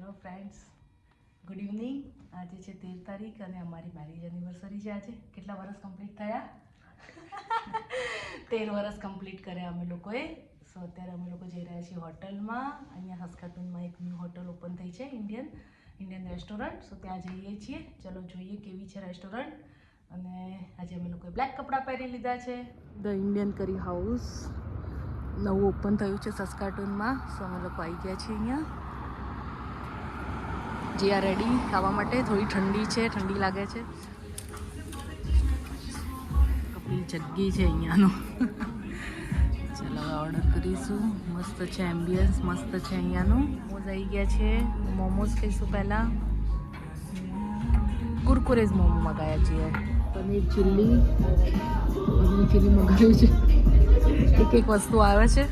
Hello friends, good evening. આજે છે 13 તારીખ અને અમારી મેરેજ એનિવર્સરી છે. આજે કેટલા વર્ષ કમ્પ્લીટ થયા? 13 વર્ષ કમ્પ્લીટ કર્યા અમે લોકોએ. સો અત્યારે અમે લોકો જઈ રહ્યા છીએ હોટલમાં. અહીંયા હસ્કાતુનમાં એક ન્યૂ હોટલ ઓપન થઈ છે, ઇન્ડિયન રેસ્ટોરન્ટ. સો ત્યાં જઈએ છીએ. ચલો જોઈએ કેવી છે રેસ્ટોરન્ટ. અને આજે અમે લોકોએ બ્લેક કપડાં પહેરી લીધા છે. ધ ઇન્ડિયન કરી હાઉસ નવું ઓપન થયું છે સસ્કાટુનમાં. સો અમે લોકો આવી ગયા છીએ અહીંયા. જે આ રેડી ખાવા માટે. થોડી ઠંડી છે, ઠંડી લાગે છે. કપડી જગ્ગી છે અહીંયાનો. ચાલો હવે ઓર્ડર કરીશું. મસ્ત છે એમ્બિયન્સ, મસ્ત છે અહીંયાનું. મોમોઝ આવી ગયા છે. મોમોઝ ખાઈશું પહેલાં. કુરકુરેઝ મોમો મંગાવ્યા છીએ. પનીર ચીલી મંગાવ્યું છે. એક વસ્તુ આવે છે.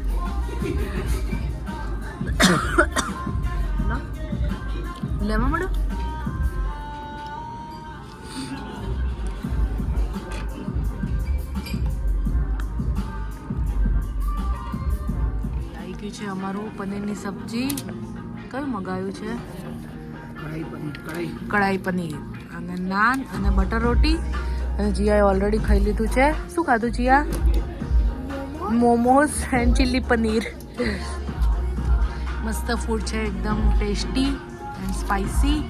લેવા મળો. આવી ગયું છે અમારું પનીરની સબ્જી. કયું મગાવ્યું છે? કઢાઈ પનીર અને નાન અને બટર રોટી. અને જીયાએ ઓલરેડી ખાઈ લીધું છે. શું ખાધું જીયા? Momos and chilli paneer. મસ્ત ફૂડ છે, એકદમ tasty and spicy.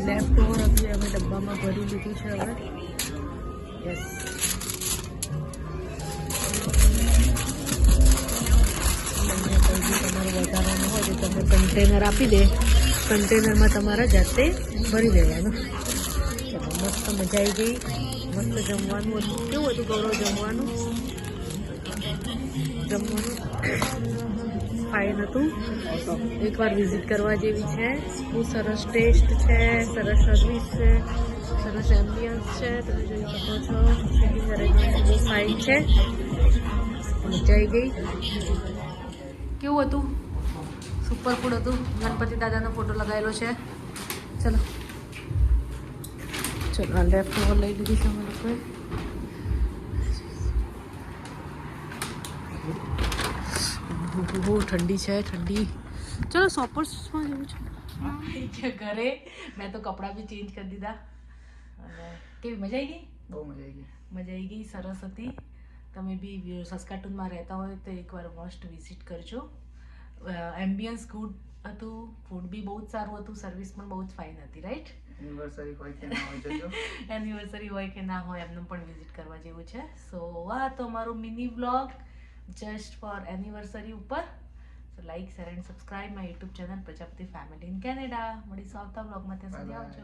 Left over અભી અમે ડબ્બામાં ભરી લીધું છે હવે. યસ. તમારું વધારાનું હોય તો તમે કન્ટેનર આપી દે. કન્ટેનરમાં તમારા જાતે ભરી દેવાનું. ચલો, મસ્ત મજા આવી ગઈ. મસ્ત જમવાનું હતું. કેવું હતું ગૌરવ જમવાનું? ફાઇન હતું. એકવાર વિઝિટ કરવા જેવી છે. બહુ સરસ ટેસ્ટ છે, સરસ સર્વિસ છે, સરસ એમ્બિયન્સ છે. તમે જોઈ શકો છો. સિટિંગ અરેન્જમેન્ટ બહુ ફાઇન છે. મજા આવી ગઈ. કેવું હતું? સુપર ફૂડ હતું. ગણપતિ દાદાનો ફોટો લગાવેલો છે. ચલો ચલો, લેફ્ટ ઓવર લઈ લીધી છે અમે લોકોએ. બહુ ઠંડી છે, ઠંડી. ચલો શોપર્સમાં જવું છે ઘરે. મેં તો કપડાં બી ચેન્જ કરી દીધા. અને કેવી મજા આવી ગઈ? બહુ મજા આવી ગઈ. મજા આવી ગઈ, સરસ હતી. તમે બી સસ્કાટુનમાં રહેતા હોય તો એકવાર મસ્ટ વિઝિટ કરજો. એમ્બિયન્સ ગુડ હતું, ફૂડ બી બહુ જ સારું હતું, સર્વિસ પણ બહુ જ ફાઇન હતી. રાઈટ? એનિવર્સરી હોય કે ના હોય જજો. એનિવર્સરી હોય કે ના હોય, એમને પણ વિઝિટ કરવા જેવું છે. સો આ તો અમારો mini vlog just for anniversary ઉપર. So like, share and subscribe my YouTube channel Prajapati family in Canada. મળીશું આવતા વ્લોગમાં. ત્યાં સુધી આવજો.